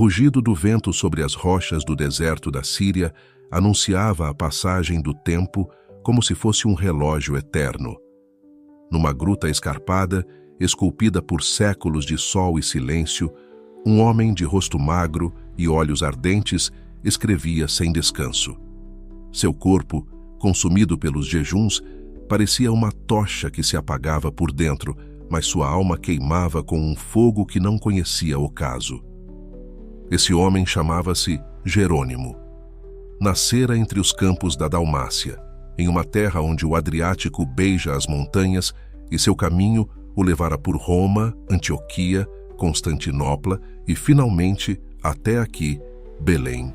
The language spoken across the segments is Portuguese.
rugido do vento sobre as rochas do deserto da Síria anunciava a passagem do tempo como se fosse um relógio eterno. Numa gruta escarpada, esculpida por séculos de sol e silêncio, um homem de rosto magro e olhos ardentes escrevia sem descanso. Seu corpo, consumido pelos jejuns, parecia uma tocha que se apagava por dentro, mas sua alma queimava com um fogo que não conhecia ocaso. Esse homem chamava-se Jerônimo. Nascera entre os campos da Dalmácia, em uma terra onde o Adriático beija as montanhas, e seu caminho o levara por Roma, Antioquia, Constantinopla e, finalmente, até aqui, Belém.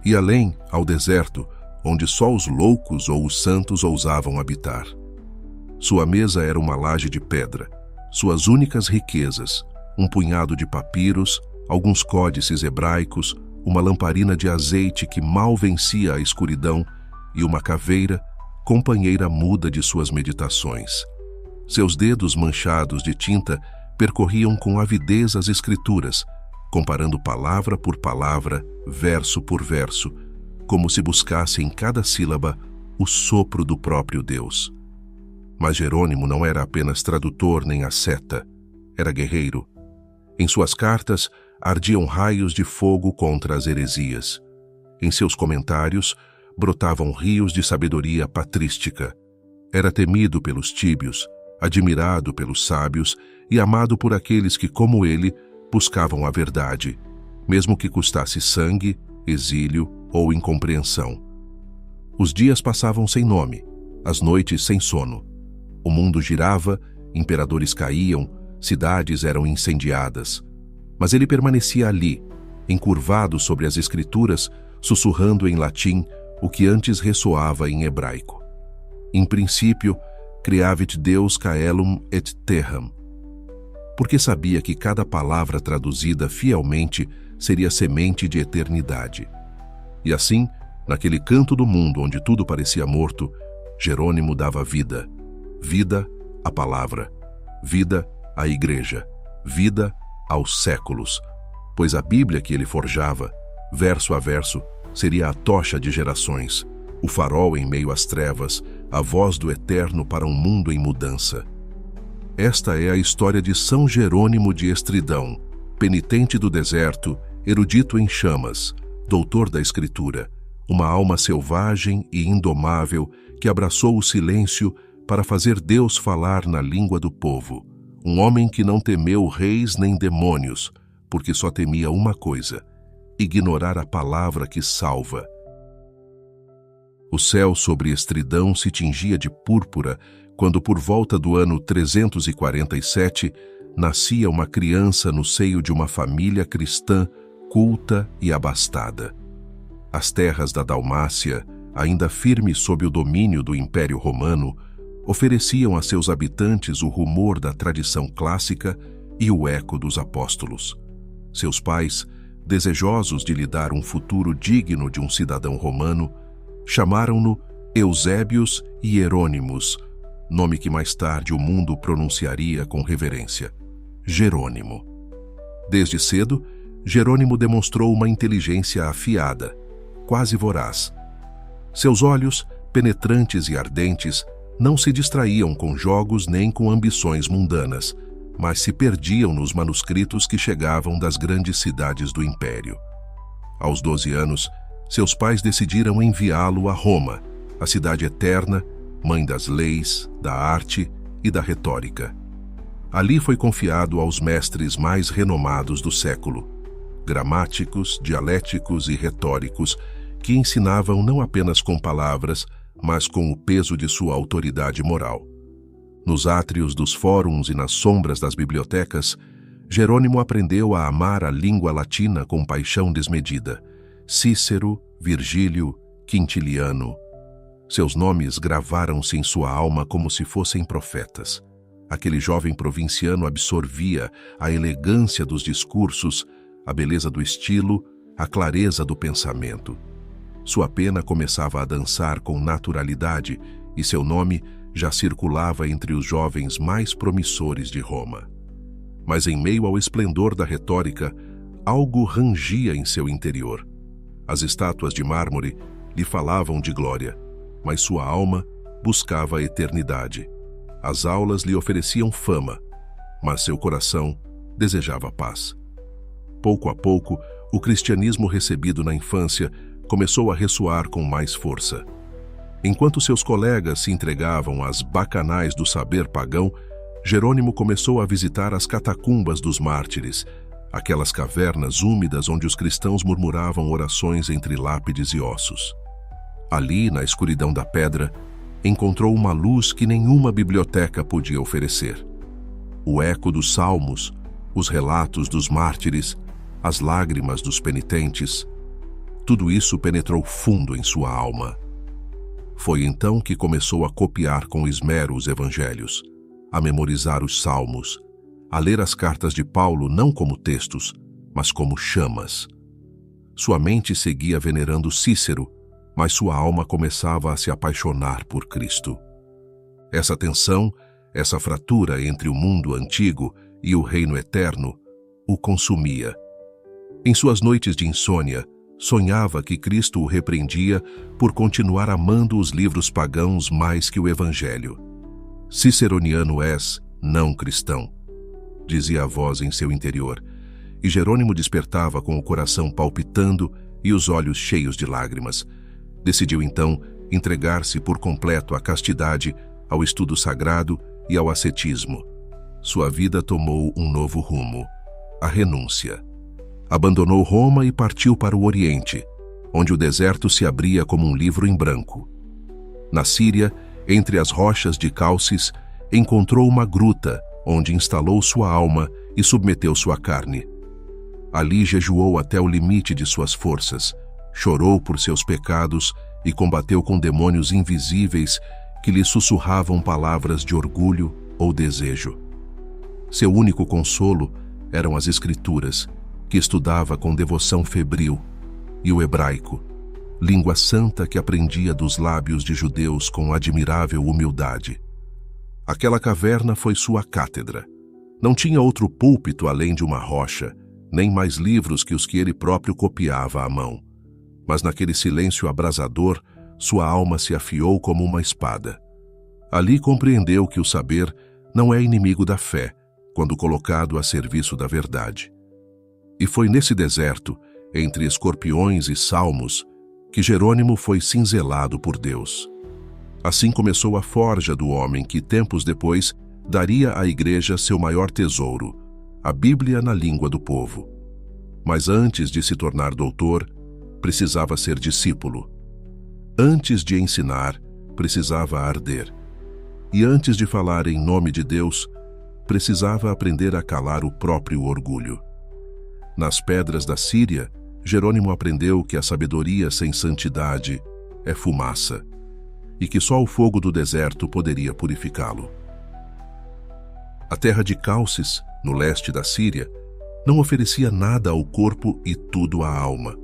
E além, ao deserto, onde só os loucos ou os santos ousavam habitar. Sua mesa era uma laje de pedra, suas únicas riquezas, um punhado de papiros, alguns códices hebraicos, uma lamparina de azeite que mal vencia a escuridão e uma caveira, companheira muda de suas meditações. Seus dedos manchados de tinta percorriam com avidez as escrituras, comparando palavra por palavra, verso por verso, como se buscasse em cada sílaba o sopro do próprio Deus. Mas Jerônimo não era apenas tradutor nem asceta, era guerreiro. Em suas cartas ardiam raios de fogo contra as heresias. Em seus comentários brotavam rios de sabedoria patrística. Era temido pelos tíbios, admirado pelos sábios e amado por aqueles que, como ele, buscavam a verdade, mesmo que custasse sangue, exílio ou incompreensão. Os dias passavam sem nome, as noites sem sono. O mundo girava, imperadores caíam, cidades eram incendiadas. Mas ele permanecia ali, encurvado sobre as escrituras, sussurrando em latim o que antes ressoava em hebraico. In principio, creavit Deus caelum et terram. Porque sabia que cada palavra traduzida fielmente seria semente de eternidade. E assim, naquele canto do mundo onde tudo parecia morto, Jerônimo dava vida. Vida à palavra, vida à igreja, vida aos séculos, pois a Bíblia que ele forjava, verso a verso, seria a tocha de gerações, o farol em meio às trevas, a voz do Eterno para um mundo em mudança. Esta é a história de São Jerônimo de Estridão, penitente do deserto, erudito em chamas, doutor da Escritura, uma alma selvagem e indomável que abraçou o silêncio para fazer Deus falar na língua do povo. Um homem que não temeu reis nem demônios, porque só temia uma coisa: ignorar a palavra que salva. O céu sobre Estridão se tingia de púrpura quando, por volta do ano 347, nascia uma criança no seio de uma família cristã culta e abastada. As terras da Dalmácia, ainda firmes sob o domínio do Império Romano, ofereciam a seus habitantes o rumor da tradição clássica e o eco dos apóstolos. Seus pais, desejosos de lhe dar um futuro digno de um cidadão romano, chamaram-no Eusébios Hierônimos, nome que mais tarde o mundo pronunciaria com reverência: Jerônimo. Desde cedo, Jerônimo demonstrou uma inteligência afiada, quase voraz. Seus olhos, penetrantes e ardentes, não se distraíam com jogos nem com ambições mundanas, mas se perdiam nos manuscritos que chegavam das grandes cidades do Império. Aos 12 anos, seus pais decidiram enviá-lo a Roma, a cidade eterna, mãe das leis, da arte e da retórica. Ali foi confiado aos mestres mais renomados do século, gramáticos, dialéticos e retóricos, que ensinavam não apenas com palavras, mas com o peso de sua autoridade moral. Nos átrios dos fóruns e nas sombras das bibliotecas, Jerônimo aprendeu a amar a língua latina com paixão desmedida. Cícero, Virgílio, Quintiliano. Seus nomes gravaram-se em sua alma como se fossem profetas. Aquele jovem provinciano absorvia a elegância dos discursos, a beleza do estilo, a clareza do pensamento. Sua pena começava a dançar com naturalidade e seu nome já circulava entre os jovens mais promissores de Roma. Mas em meio ao esplendor da retórica, algo rangia em seu interior. As estátuas de mármore lhe falavam de glória, mas sua alma buscava a eternidade. As aulas lhe ofereciam fama, mas seu coração desejava paz. Pouco a pouco, o cristianismo recebido na infância começou a ressoar com mais força. Enquanto seus colegas se entregavam às bacanais do saber pagão, Jerônimo começou a visitar as catacumbas dos mártires, aquelas cavernas úmidas onde os cristãos murmuravam orações entre lápides e ossos. Ali, na escuridão da pedra, encontrou uma luz que nenhuma biblioteca podia oferecer. O eco dos salmos, os relatos dos mártires, as lágrimas dos penitentes, tudo isso penetrou fundo em sua alma. Foi então que começou a copiar com esmero os evangelhos, a memorizar os salmos, a ler as cartas de Paulo não como textos, mas como chamas. Sua mente seguia venerando Cícero, mas sua alma começava a se apaixonar por Cristo. Essa tensão, essa fratura entre o mundo antigo e o reino eterno, o consumia. Em suas noites de insônia, sonhava que Cristo o repreendia por continuar amando os livros pagãos mais que o Evangelho. Ciceroniano és, não cristão, dizia a voz em seu interior, e Jerônimo despertava com o coração palpitando e os olhos cheios de lágrimas. Decidiu então entregar-se por completo à castidade, ao estudo sagrado e ao ascetismo. Sua vida tomou um novo rumo, a renúncia. Abandonou Roma e partiu para o Oriente, onde o deserto se abria como um livro em branco. Na Síria, entre as rochas de Calcis, encontrou uma gruta, onde instalou sua alma e submeteu sua carne. Ali jejuou até o limite de suas forças, chorou por seus pecados e combateu com demônios invisíveis que lhe sussurravam palavras de orgulho ou desejo. Seu único consolo eram as Escrituras, que estudava com devoção febril, e o hebraico, língua santa que aprendia dos lábios de judeus com admirável humildade. Aquela caverna foi sua cátedra. Não tinha outro púlpito além de uma rocha, nem mais livros que os que ele próprio copiava à mão. Mas naquele silêncio abrasador, sua alma se afiou como uma espada. Ali compreendeu que o saber não é inimigo da fé, quando colocado a serviço da verdade. E foi nesse deserto, entre escorpiões e salmos, que Jerônimo foi cinzelado por Deus. Assim começou a forja do homem que, tempos depois, daria à igreja seu maior tesouro, a Bíblia na língua do povo. Mas antes de se tornar doutor, precisava ser discípulo. Antes de ensinar, precisava arder. E antes de falar em nome de Deus, precisava aprender a calar o próprio orgulho. Nas pedras da Síria, Jerônimo aprendeu que a sabedoria sem santidade é fumaça, e que só o fogo do deserto poderia purificá-lo. A terra de Calcis, no leste da Síria, não oferecia nada ao corpo e tudo à alma.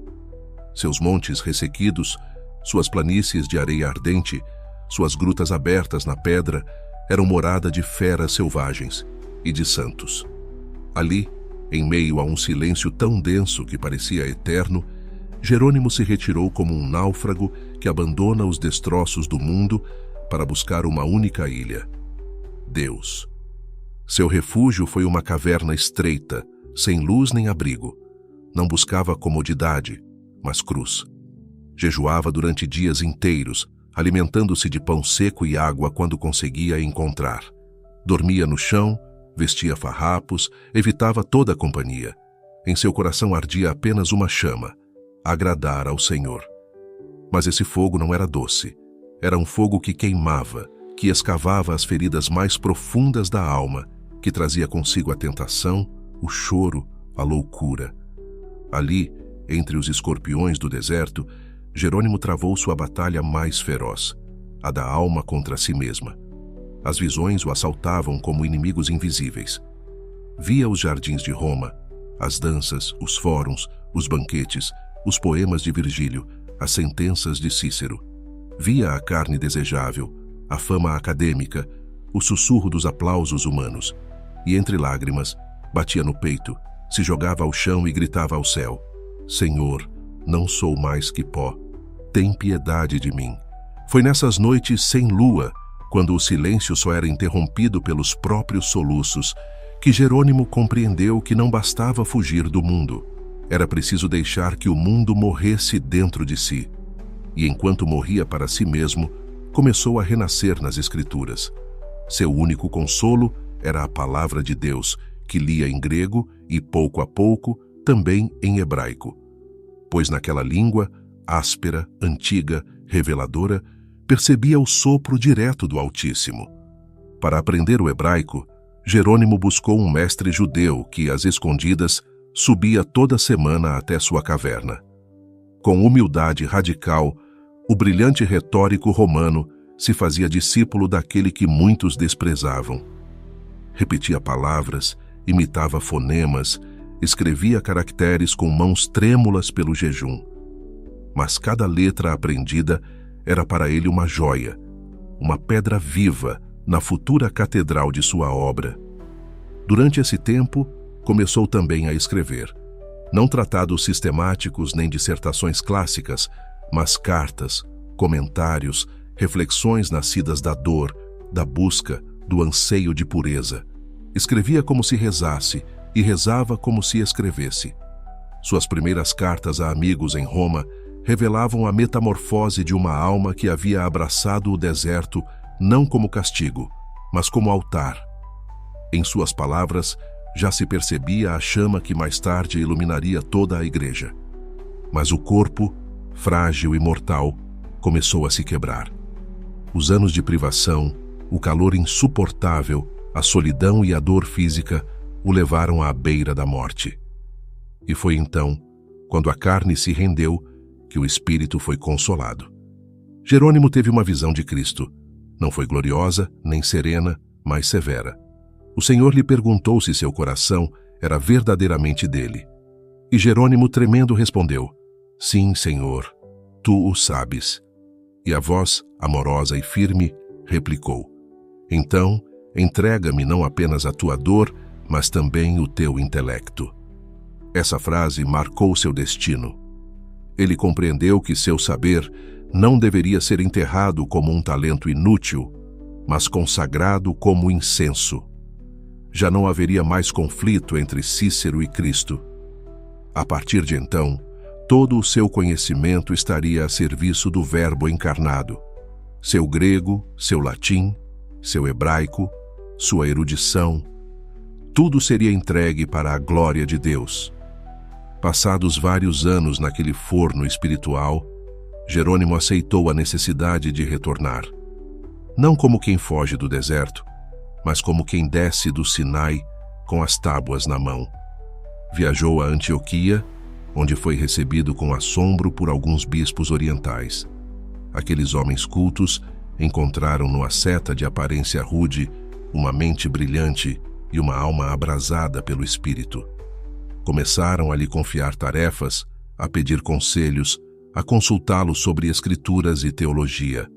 Seus montes ressequidos, suas planícies de areia ardente, suas grutas abertas na pedra, eram morada de feras selvagens e de santos. Ali, em meio a um silêncio tão denso que parecia eterno, Jerônimo se retirou como um náufrago que abandona os destroços do mundo para buscar uma única ilha: Deus. Seu refúgio foi uma caverna estreita, sem luz nem abrigo. Não buscava comodidade, mas cruz. Jejuava durante dias inteiros, alimentando-se de pão seco e água quando conseguia encontrar. Dormia no chão, vestia farrapos, evitava toda a companhia. Em seu coração ardia apenas uma chama: agradar ao Senhor. Mas esse fogo não era doce. Era um fogo que queimava, que escavava as feridas mais profundas da alma, que trazia consigo a tentação, o choro, a loucura. Ali, entre os escorpiões do deserto, Jerônimo travou sua batalha mais feroz, a da alma contra si mesma. As visões o assaltavam como inimigos invisíveis. Via os jardins de Roma, as danças, os fóruns, os banquetes, os poemas de Virgílio, as sentenças de Cícero. Via a carne desejável, a fama acadêmica, o sussurro dos aplausos humanos. E entre lágrimas, batia no peito, Se jogava ao chão e gritava ao céu: Senhor, não sou mais que pó. Tem piedade de mim. Foi nessas noites sem lua, quando o silêncio só era interrompido pelos próprios soluços, que Jerônimo compreendeu que não bastava fugir do mundo. Era preciso deixar que o mundo morresse dentro de si. E enquanto morria para si mesmo, começou a renascer nas Escrituras. Seu único consolo era a palavra de Deus, que lia em grego e, pouco a pouco, também em hebraico. Pois naquela língua, áspera, antiga, reveladora, percebia o sopro direto do Altíssimo. Para aprender o hebraico, Jerônimo buscou um mestre judeu que, às escondidas, subia toda semana até sua caverna. Com humildade radical, o brilhante retórico romano se fazia discípulo daquele que muitos desprezavam. Repetia palavras, imitava fonemas, escrevia caracteres com mãos trêmulas pelo jejum. Mas cada letra aprendida era para ele uma joia, uma pedra viva na futura catedral de sua obra. Durante esse tempo, começou também a escrever. Não tratados sistemáticos nem dissertações clássicas, mas cartas, comentários, reflexões nascidas da dor, da busca, do anseio de pureza. Escrevia como se rezasse e rezava como se escrevesse. Suas primeiras cartas a amigos em Roma revelavam a metamorfose de uma alma que havia abraçado o deserto não como castigo, mas como altar. Em suas palavras, já se percebia a chama que mais tarde iluminaria toda a igreja. Mas o corpo, frágil e mortal, começou a se quebrar. Os anos de privação, o calor insuportável, a solidão e a dor física o levaram à beira da morte. E foi então, quando a carne se rendeu, que o espírito foi consolado. Jerônimo teve uma visão de Cristo. Não foi gloriosa, nem serena, mas severa. O Senhor lhe perguntou se seu coração era verdadeiramente dele. E Jerônimo, tremendo, respondeu: Sim, Senhor, tu o sabes. E a voz, amorosa e firme, replicou: Então, entrega-me não apenas a tua dor, mas também o teu intelecto. Essa frase marcou seu destino. Ele compreendeu que seu saber não deveria ser enterrado como um talento inútil, mas consagrado como incenso. Já não haveria mais conflito entre Cícero e Cristo. A partir de então, todo o seu conhecimento estaria a serviço do Verbo encarnado. Seu grego, seu latim, seu hebraico, sua erudição, tudo seria entregue para a glória de Deus. Passados vários anos naquele forno espiritual, Jerônimo aceitou a necessidade de retornar. Não como quem foge do deserto, mas como quem desce do Sinai com as tábuas na mão. Viajou a Antioquia, onde foi recebido com assombro por alguns bispos orientais. Aqueles homens cultos encontraram no asceta de aparência rude uma mente brilhante e uma alma abrasada pelo Espírito. Começaram a lhe confiar tarefas, a pedir conselhos, a consultá-lo sobre escrituras e teologia.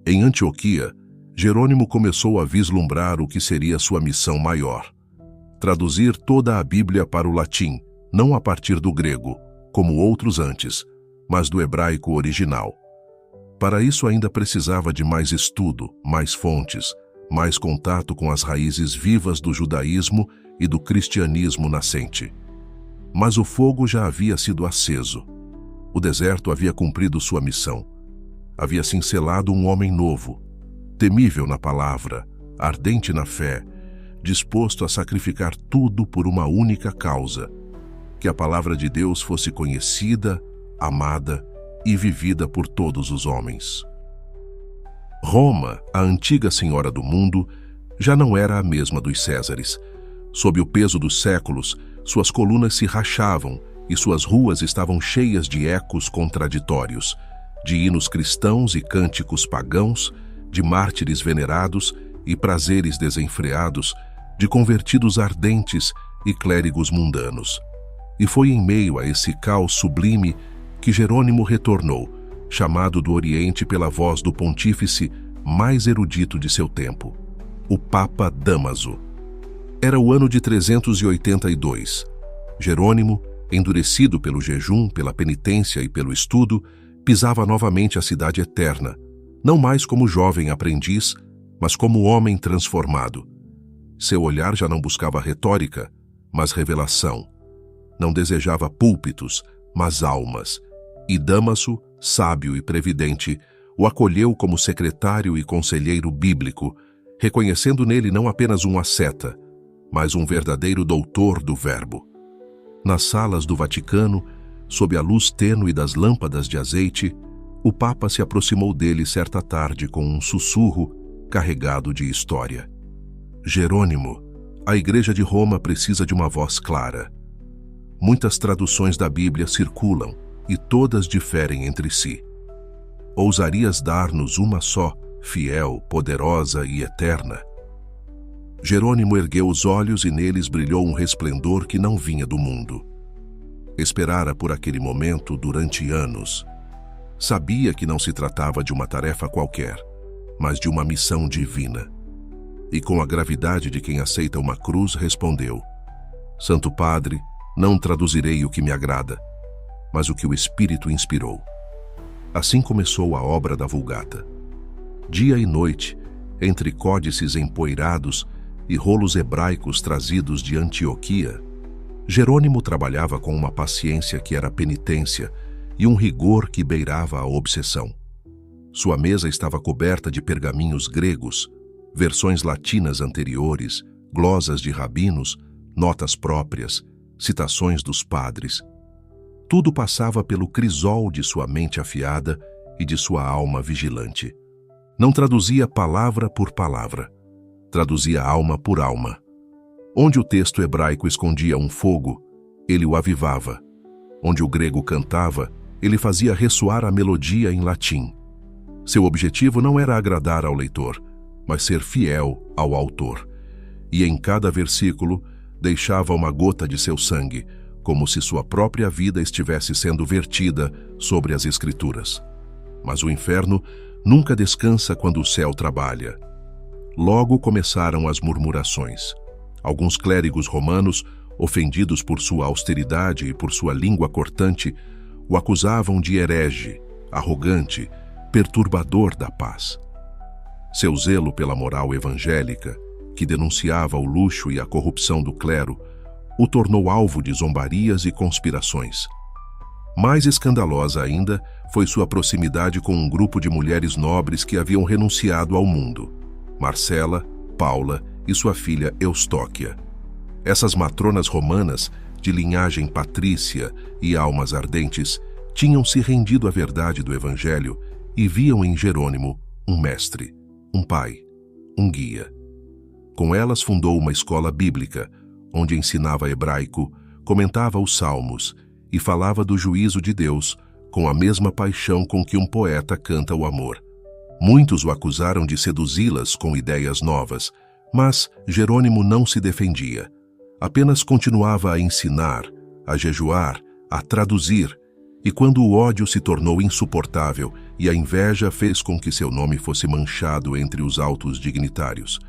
Em Antioquia, Jerônimo começou a vislumbrar o que seria sua missão maior: traduzir toda a Bíblia para o latim, não a partir do grego, como outros antes, mas do hebraico original. Para isso ainda precisava de mais estudo, mais fontes, mais contato com as raízes vivas do judaísmo e do cristianismo nascente. Mas o fogo já havia sido aceso. O deserto havia cumprido sua missão. Havia cincelado um homem novo, temível na palavra, ardente na fé, disposto a sacrificar tudo por uma única causa: que a palavra de Deus fosse conhecida, amada e vivida por todos os homens. Roma, a antiga senhora do mundo, já não era a mesma dos Césares. Sob o peso dos séculos, suas colunas se rachavam e suas ruas estavam cheias de ecos contraditórios, de hinos cristãos e cânticos pagãos, de mártires venerados e prazeres desenfreados, de convertidos ardentes e clérigos mundanos. E foi em meio a esse caos sublime que Jerônimo retornou, chamado do Oriente pela voz do pontífice mais erudito de seu tempo, o Papa Dámaso. Era o ano de 382, Jerônimo, endurecido pelo jejum, pela penitência e pelo estudo, pisava novamente a cidade eterna, não mais como jovem aprendiz, mas como homem transformado. Seu olhar já não buscava retórica, mas revelação. Não desejava púlpitos, mas almas. E Damaso, sábio e previdente, o acolheu como secretário e conselheiro bíblico, reconhecendo nele não apenas um asceta, mas um verdadeiro doutor do verbo. Nas salas do Vaticano, sob a luz tênue das lâmpadas de azeite, o Papa se aproximou dele certa tarde com um sussurro carregado de história. Jerônimo, a Igreja de Roma precisa de uma voz clara. Muitas traduções da Bíblia circulam e todas diferem entre si. Ousarias dar-nos uma só, fiel, poderosa e eterna? Jerônimo ergueu os olhos e neles brilhou um resplendor que não vinha do mundo. Esperara por aquele momento durante anos. Sabia que não se tratava de uma tarefa qualquer, mas de uma missão divina. E com a gravidade de quem aceita uma cruz, respondeu: Santo Padre, não traduzirei o que me agrada, mas o que o Espírito inspirou. Assim começou a obra da Vulgata. Dia e noite, entre códices empoeirados e rolos hebraicos trazidos de Antioquia, Jerônimo trabalhava com uma paciência que era penitência e um rigor que beirava a obsessão. Sua mesa estava coberta de pergaminhos gregos, versões latinas anteriores, glosas de rabinos, notas próprias, citações dos padres. Tudo passava pelo crisol de sua mente afiada e de sua alma vigilante. Não traduzia palavra por palavra, traduzia alma por alma. Onde o texto hebraico escondia um fogo, ele o avivava. Onde o grego cantava, ele fazia ressoar a melodia em latim. Seu objetivo não era agradar ao leitor, mas ser fiel ao autor. E em cada versículo deixava uma gota de seu sangue, como se sua própria vida estivesse sendo vertida sobre as Escrituras. Mas o inferno nunca descansa quando o céu trabalha. Logo começaram as murmurações. Alguns clérigos romanos, ofendidos por sua austeridade e por sua língua cortante, o acusavam de herege, arrogante, perturbador da paz. Seu zelo pela moral evangélica, que denunciava o luxo e a corrupção do clero, o tornou alvo de zombarias e conspirações. Mais escandalosa ainda foi sua proximidade com um grupo de mulheres nobres que haviam renunciado ao mundo: Marcela, Paula e sua filha Eustóquia. Essas matronas romanas, de linhagem patrícia e almas ardentes, tinham se rendido à verdade do Evangelho e viam em Jerônimo um mestre, um pai, um guia. Com elas fundou uma escola bíblica, onde ensinava hebraico, comentava os salmos e falava do juízo de Deus com a mesma paixão com que um poeta canta o amor. Muitos o acusaram de seduzi-las com ideias novas, mas Jerônimo não se defendia. Apenas continuava a ensinar, a jejuar, a traduzir, e quando o ódio se tornou insuportável e a inveja fez com que seu nome fosse manchado entre os altos dignitários,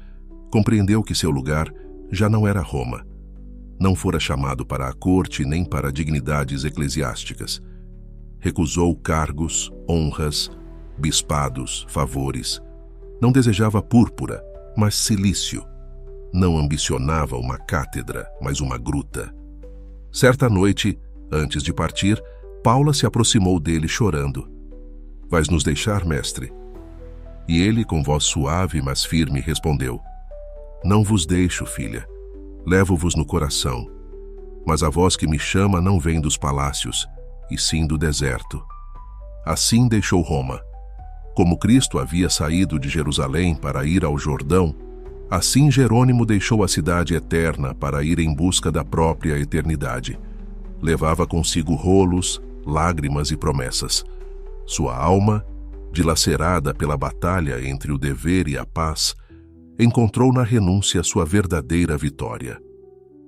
compreendeu que seu lugar já não era Roma. Não fora chamado para a corte nem para dignidades eclesiásticas. Recusou cargos, honras, bispados, favores. Não desejava púrpura, mas cilício. Não ambicionava uma cátedra, mas uma gruta. Certa noite, antes de partir, Paula se aproximou dele chorando. Vais nos deixar, mestre? E ele, com voz suave, mas firme, respondeu: Não vos deixo, filha. Levo-vos no coração. Mas a voz que me chama não vem dos palácios, e sim do deserto. Assim deixou Roma. Como Cristo havia saído de Jerusalém para ir ao Jordão, assim Jerônimo deixou a cidade eterna para ir em busca da própria eternidade. Levava consigo rolos, lágrimas e promessas. Sua alma, dilacerada pela batalha entre o dever e a paz, encontrou na renúncia sua verdadeira vitória.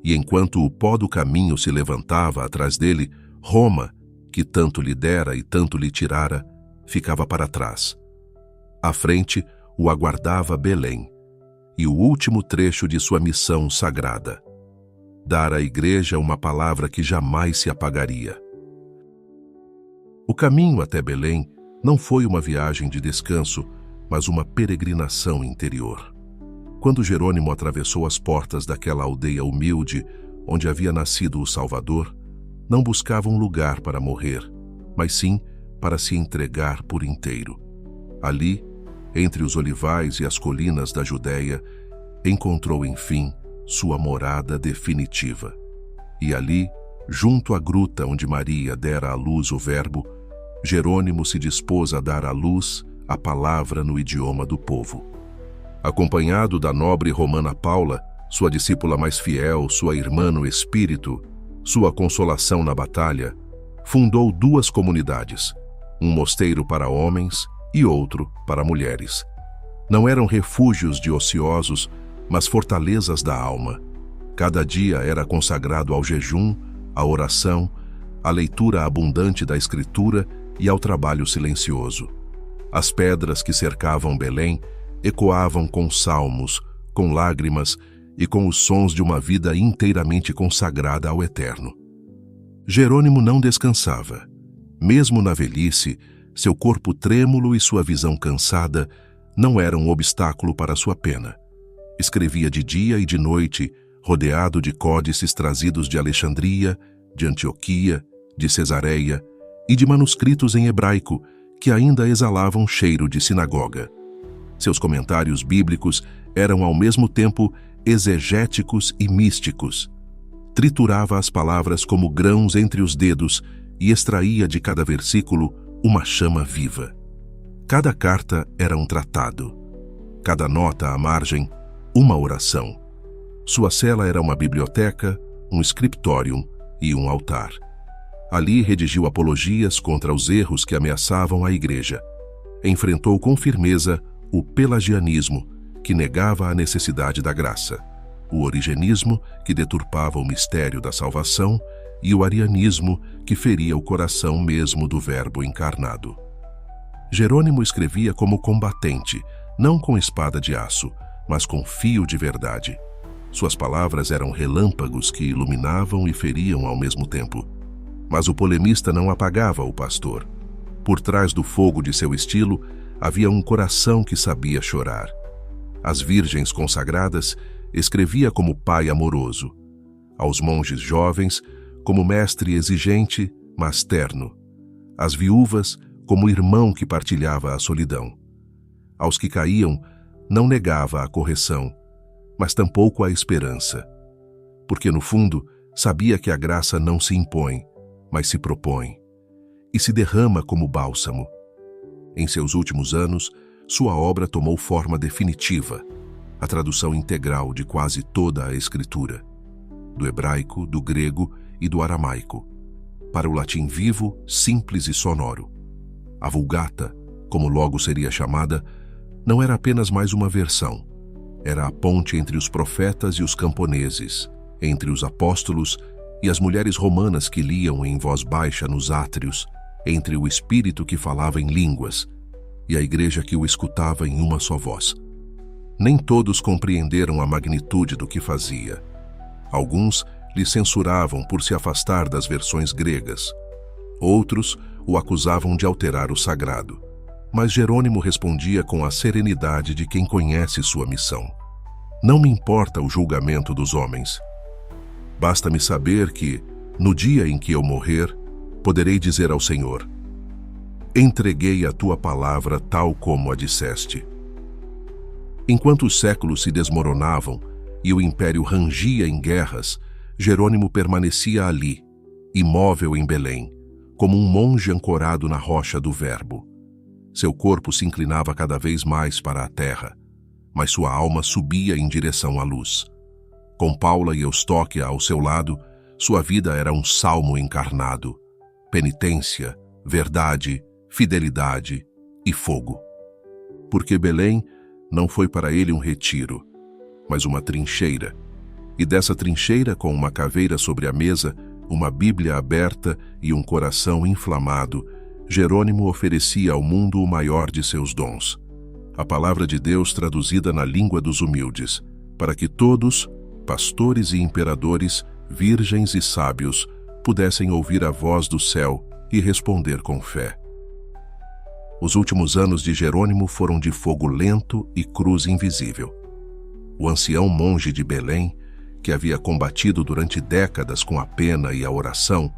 E enquanto o pó do caminho se levantava atrás dele, Roma, que tanto lhe dera e tanto lhe tirara, ficava para trás. À frente o aguardava Belém, e o último trecho de sua missão sagrada. dar à igreja uma palavra que jamais se apagaria. O caminho até Belém não foi uma viagem de descanso, mas uma peregrinação interior. Quando Jerônimo atravessou as portas daquela aldeia humilde onde havia nascido o Salvador, não buscava um lugar para morrer, mas sim para se entregar por inteiro. Ali, entre os olivais e as colinas da Judéia, encontrou, enfim, sua morada definitiva. E ali, junto à gruta onde Maria dera à luz o Verbo, Jerônimo se dispôs a dar à luz a palavra no idioma do povo. Acompanhado da nobre romana Paula, sua discípula mais fiel, sua irmã no espírito, sua consolação na batalha, fundou 2 comunidades, um mosteiro para homens e outro para mulheres. Não eram refúgios de ociosos, mas fortalezas da alma. Cada dia era consagrado ao jejum, à oração, à leitura abundante da Escritura e ao trabalho silencioso. As pedras que cercavam Belém ecoavam com salmos, com lágrimas e com os sons de uma vida inteiramente consagrada ao Eterno. Jerônimo não descansava. Mesmo na velhice, seu corpo trêmulo e sua visão cansada não eram um obstáculo para sua pena. Escrevia de dia e de noite, rodeado de códices trazidos de Alexandria, de Antioquia, de Cesareia e de manuscritos em hebraico que ainda exalavam cheiro de sinagoga. Seus comentários bíblicos eram ao mesmo tempo exegéticos e místicos. Triturava as palavras como grãos entre os dedos e extraía de cada versículo uma chama viva. Cada carta era um tratado. Cada nota à margem, uma oração. Sua cela era uma biblioteca, um scriptorium e um altar. Ali redigiu apologias contra os erros que ameaçavam a igreja. Enfrentou com firmeza o pelagianismo, que negava a necessidade da graça, o origenismo, que deturpava o mistério da salvação, e o arianismo, que feria o coração mesmo do Verbo encarnado. Jerônimo escrevia como combatente, não com espada de aço, mas com fio de verdade. Suas palavras eram relâmpagos que iluminavam e feriam ao mesmo tempo. Mas o polemista não apagava o pastor. Por trás do fogo de seu estilo, havia um coração que sabia chorar. Às virgens consagradas, escrevia como pai amoroso. Aos monges jovens, como mestre exigente, mas terno. Às viúvas, como irmão que partilhava a solidão. Aos que caíam, não negava a correção, mas tampouco a esperança. Porque, no fundo, sabia que a graça não se impõe, mas se propõe, e se derrama como bálsamo. Em seus últimos anos, sua obra tomou forma definitiva, a tradução integral de quase toda a Escritura, do hebraico, do grego e do aramaico, para o latim vivo, simples e sonoro. A Vulgata, como logo seria chamada, não era apenas mais uma versão, era a ponte entre os profetas e os camponeses, entre os apóstolos e as mulheres romanas que liam em voz baixa nos átrios, entre o espírito que falava em línguas e a igreja que o escutava em uma só voz. Nem todos compreenderam a magnitude do que fazia. Alguns lhe censuravam por se afastar das versões gregas. Outros o acusavam de alterar o sagrado. Mas Jerônimo respondia com a serenidade de quem conhece sua missão. Não me importa o julgamento dos homens. Basta-me saber que, no dia em que eu morrer, poderei dizer ao Senhor: entreguei a tua palavra tal como a disseste. Enquanto os séculos se desmoronavam e o império rangia em guerras, Jerônimo permanecia ali, imóvel em Belém, como um monge ancorado na rocha do Verbo. Seu corpo se inclinava cada vez mais para a terra, mas sua alma subia em direção à luz. Com Paula e Eustóquia ao seu lado, sua vida era um salmo encarnado, penitência, verdade, fidelidade e fogo. Porque Belém não foi para ele um retiro, mas uma trincheira, e dessa trincheira, com uma caveira sobre a mesa, uma Bíblia aberta e um coração inflamado, Jerônimo oferecia ao mundo o maior de seus dons, a palavra de Deus traduzida na língua dos humildes, para que todos, pastores e imperadores, virgens e sábios pudessem ouvir a voz do céu e responder com fé. Os últimos anos de Jerônimo foram de fogo lento e cruz invisível. O ancião monge de Belém, que havia combatido durante décadas com a pena e a oração,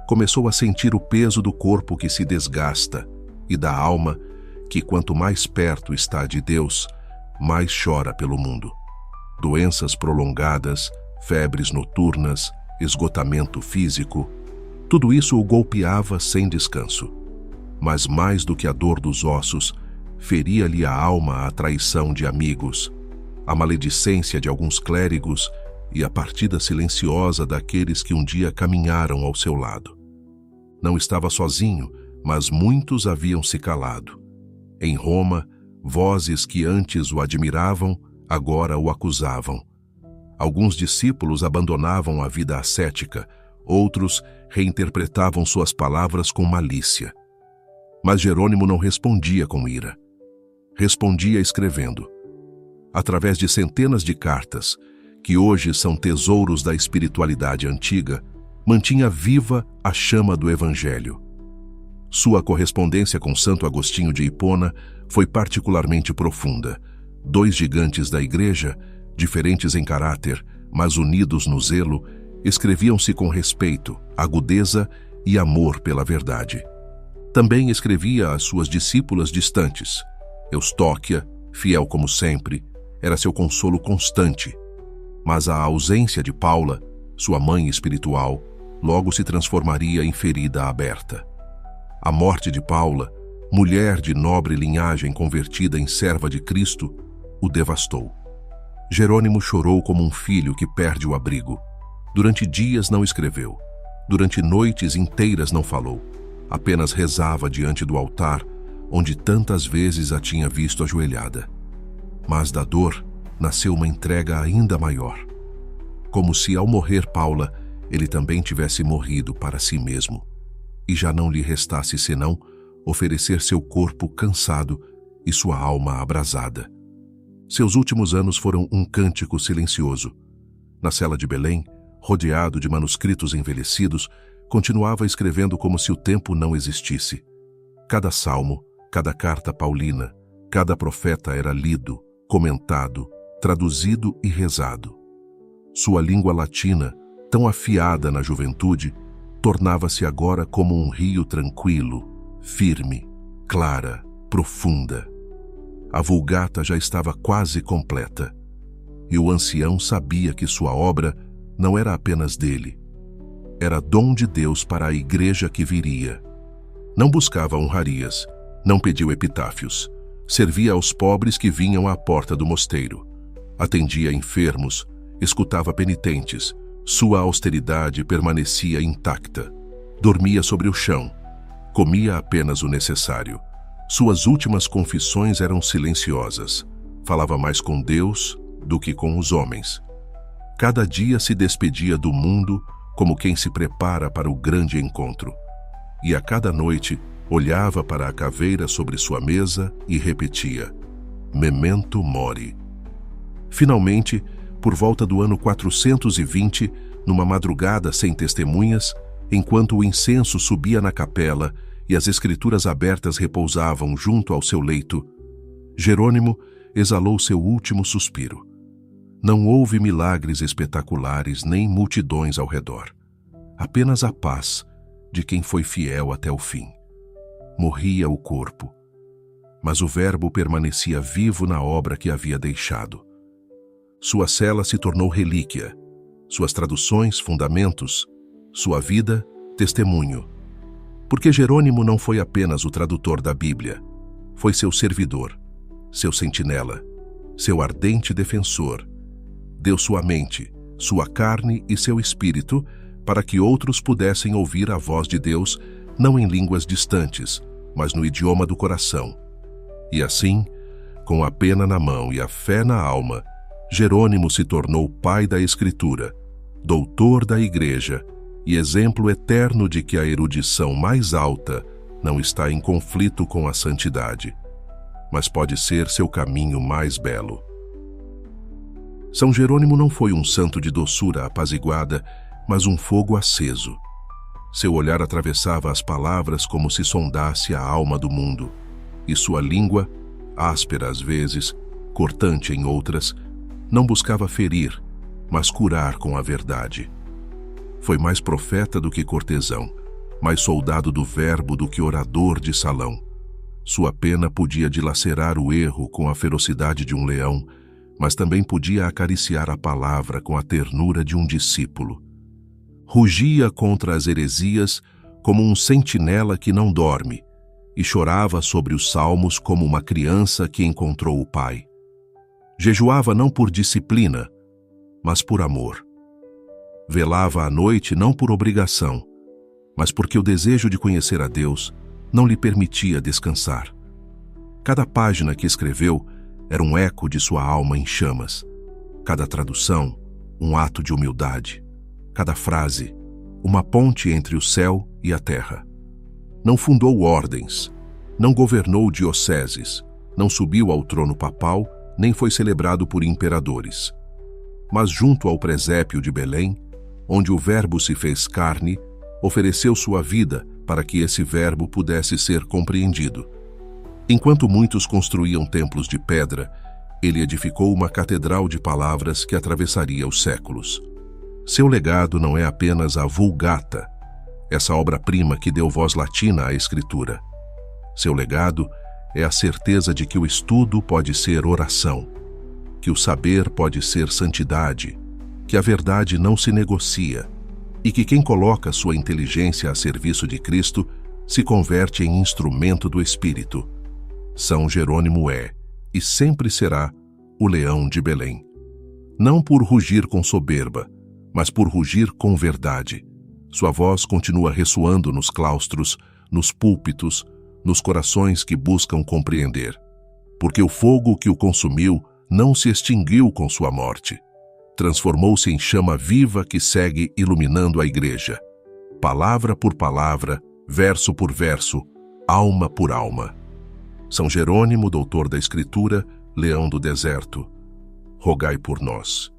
começou a sentir o peso do corpo que se desgasta e da alma que, quanto mais perto está de Deus, mais chora pelo mundo. Doenças prolongadas, febres noturnas, esgotamento físico, tudo isso o golpeava sem descanso. Mas mais do que a dor dos ossos, feria-lhe a alma a traição de amigos, a maledicência de alguns clérigos e a partida silenciosa daqueles que um dia caminharam ao seu lado. Não estava sozinho, mas muitos haviam se calado. Em Roma, vozes que antes o admiravam, agora o acusavam. Alguns discípulos abandonavam a vida ascética, outros reinterpretavam suas palavras com malícia. Mas Jerônimo não respondia com ira. Respondia escrevendo. Através de centenas de cartas, que hoje são tesouros da espiritualidade antiga, mantinha viva a chama do Evangelho. Sua correspondência com Santo Agostinho de Hipona foi particularmente profunda. Dois gigantes da Igreja, diferentes em caráter, mas unidos no zelo, escreviam-se com respeito, agudeza e amor pela verdade. Também escrevia às suas discípulas distantes. Eustóquia, fiel como sempre, era seu consolo constante. Mas a ausência de Paula, sua mãe espiritual, logo se transformaria em ferida aberta. A morte de Paula, mulher de nobre linhagem convertida em serva de Cristo, o devastou. Jerônimo chorou como um filho que perde o abrigo. Durante dias não escreveu. Durante noites inteiras não falou. Apenas rezava diante do altar, onde tantas vezes a tinha visto ajoelhada. Mas da dor nasceu uma entrega ainda maior. Como se ao morrer Paula, ele também tivesse morrido para si mesmo, e já não lhe restasse senão oferecer seu corpo cansado e sua alma abrasada. Seus últimos anos foram um cântico silencioso. Na cela de Belém, rodeado de manuscritos envelhecidos, continuava escrevendo como se o tempo não existisse. Cada salmo, cada carta paulina, cada profeta era lido, comentado, traduzido e rezado. Sua língua latina, tão afiada na juventude, tornava-se agora como um rio tranquilo, firme, clara, profunda. A Vulgata já estava quase completa, e o ancião sabia que sua obra não era apenas dele. Era dom de Deus para a igreja que viria. Não buscava honrarias, não pediu epitáfios. Servia aos pobres que vinham à porta do mosteiro. Atendia enfermos, escutava penitentes. Sua austeridade permanecia intacta. Dormia sobre o chão. Comia apenas o necessário. Suas últimas confissões eram silenciosas. Falava mais com Deus do que com os homens. Cada dia se despedia do mundo como quem se prepara para o grande encontro. E a cada noite olhava para a caveira sobre sua mesa e repetia: Memento mori. Finalmente, por volta do ano 420, numa madrugada sem testemunhas, enquanto o incenso subia na capela e as escrituras abertas repousavam junto ao seu leito, Jerônimo exalou seu último suspiro. Não houve milagres espetaculares nem multidões ao redor. Apenas a paz de quem foi fiel até o fim. Morria o corpo, mas o verbo permanecia vivo na obra que havia deixado. Sua cela se tornou relíquia, suas traduções, fundamentos, sua vida, testemunho. Porque Jerônimo não foi apenas o tradutor da Bíblia, foi seu servidor, seu sentinela, seu ardente defensor. Deu sua mente, sua carne e seu espírito para que outros pudessem ouvir a voz de Deus, não em línguas distantes, mas no idioma do coração. E assim, com a pena na mão e a fé na alma, Jerônimo se tornou pai da Escritura, doutor da Igreja e exemplo eterno de que a erudição mais alta não está em conflito com a santidade, mas pode ser seu caminho mais belo. São Jerônimo não foi um santo de doçura apaziguada mas um fogo aceso. Seu olhar atravessava as palavras como se sondasse a alma do mundo, e sua língua, áspera às vezes, cortante em outras, não buscava ferir, mas curar com a verdade. Foi mais profeta do que cortesão, mais soldado do verbo do que orador de salão. Sua pena podia dilacerar o erro com a ferocidade de um leão, mas também podia acariciar a palavra com a ternura de um discípulo. Rugia contra as heresias como um sentinela que não dorme, e chorava sobre os salmos como uma criança que encontrou o pai. Jejuava não por disciplina, mas por amor. Velava à noite não por obrigação, mas porque o desejo de conhecer a Deus não lhe permitia descansar. Cada página que escreveu era um eco de sua alma em chamas. Cada tradução, um ato de humildade. Cada frase, uma ponte entre o céu e a terra. Não fundou ordens, não governou dioceses, não subiu ao trono papal, nem foi celebrado por imperadores. Mas junto ao presépio de Belém, onde o Verbo se fez carne, ofereceu sua vida para que esse Verbo pudesse ser compreendido. Enquanto muitos construíam templos de pedra, ele edificou uma catedral de palavras que atravessaria os séculos. Seu legado não é apenas a Vulgata, essa obra-prima que deu voz latina à Escritura. Seu legado é a certeza de que o estudo pode ser oração, que o saber pode ser santidade, que a verdade não se negocia e que quem coloca sua inteligência a serviço de Cristo se converte em instrumento do Espírito. São Jerônimo é, e sempre será, o leão de Belém. Não por rugir com soberba, mas por rugir com verdade. Sua voz continua ressoando nos claustros, nos púlpitos, nos corações que buscam compreender. Porque o fogo que o consumiu não se extinguiu com sua morte. Transformou-se em chama viva que segue iluminando a igreja. Palavra por palavra, verso por verso, alma por alma. São Jerônimo, doutor da Escritura, leão do deserto, rogai por nós.